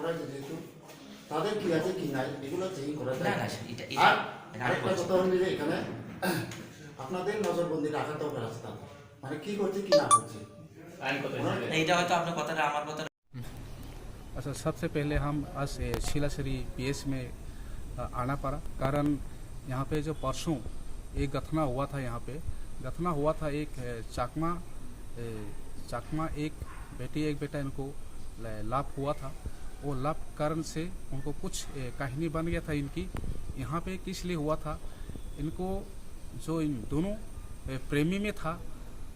করা হয়েছে যেহেতু তাদের কি আছে কি নাই এগুলো চেকিং করা না যায়। না আর এটা আরেকটা কথা হলো যে এখানে আপনাদের নজরবন্দি রাখার দরকার আছে তাদের, মানে কি করছে কি না করছে। এইটা হয়তো আপনার কথাটা আমার কথা। अच्छा, सबसे पहले हम आज शिलाश्री पीएस में आना पड़ा, कारण यहाँ पे जो परसों एक घटना हुआ था। यहाँ पे घटना हुआ था एक चाकमा एक बेटी एक बेटा इनको लाभ हुआ था। वो लाभ कारण से उनको कुछ कहानी बन गया था इनकी। यहाँ पे किस लिए हुआ था, इनको जो इन दोनों प्रेमी में था,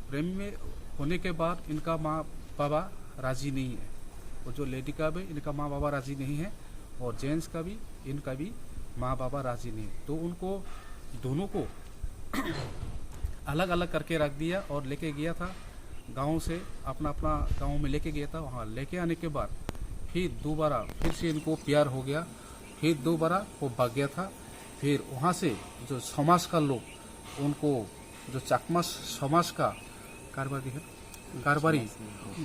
प्रेमी में होने के बाद इनका माँ बाबा राजी नहीं है। और जो लेडी का भी इनका माँ बाबा राजी नहीं है और जेंट्स का भी इनका भी माँ बाबा राजी नहीं है। तो उनको दोनों को अलग अलग करके रख दिया और लेके गया था गांव से, अपना अपना गांव में लेके गया था। वहाँ लेके आने के बाद फिर दोबारा फिर से इनको प्यार हो गया, फिर दोबारा वो भाग गया था। फिर वहाँ से जो समाज का लोग उनको, जो चकमा समाज का कारबारी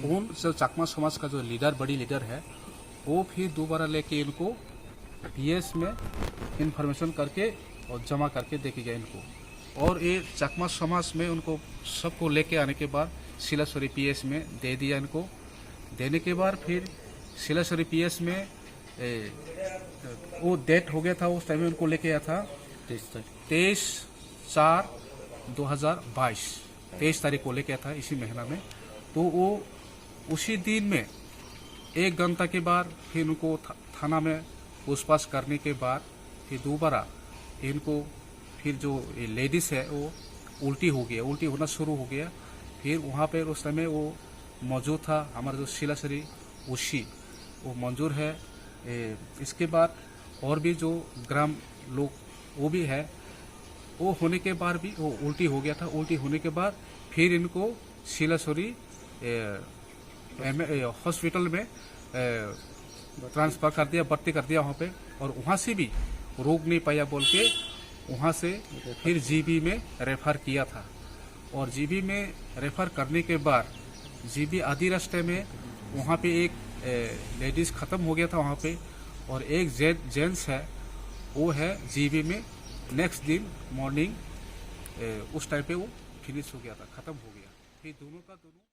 उन जो चकमा समाज का जो लीडर, बड़ी लीडर है, वो फिर दोबारा लेके इनको पीएस में इंफॉर्मेशन करके और जमा करके देके गया इनको। और ये चकमा समाज में उनको सबको लेके आने के बाद शिलाश्वरी पीएस में दे दिया इनको। देने के बाद फिर शिलाश्वरी पीएस में वो डेट हो गया था, उस टाइम में उनको लेके आया था 23/4/2022, 23 तारीख को लेके आया था इसी महीना में। तो वो उसी दिन में 1 घंटा के बाद फिर उनको थाना में पूछताछ करने के बाद फिर दोबारा इनको फिर जो लेडीज है वो उल्टी होना शुरू हो गया। फिर वहाँ पे उस समय वो मौजूद था हमारा जो शिलाश्री उसी, वो मंजूर है। इसके बाद और भी जो ग्राम लोग वो भी है, वो होने के बाद भी वो उल्टी हो गया था। उल्टी होने के बाद फिर इनको शिलाश्वरी हॉस्पिटल में ट्रांसफर कर दिया, भर्ती कर दिया वहाँ पे। और वहाँ से भी रोक नहीं पाया बोल के वहाँ से फिर जीबी में रेफर किया था। और जीबी में रेफर करने के बाद जीबी आधी रास्ते में वहाँ पे एक लेडीज़ ख़त्म हो गया था वहाँ पे, और एक जेंट्स है वो है जीबी में। नेक्स्ट दिन मॉर्निंग उस टाइम पे वो फिनिश हो गया था, ख़त्म हो गया। फिर दोनों का दोनों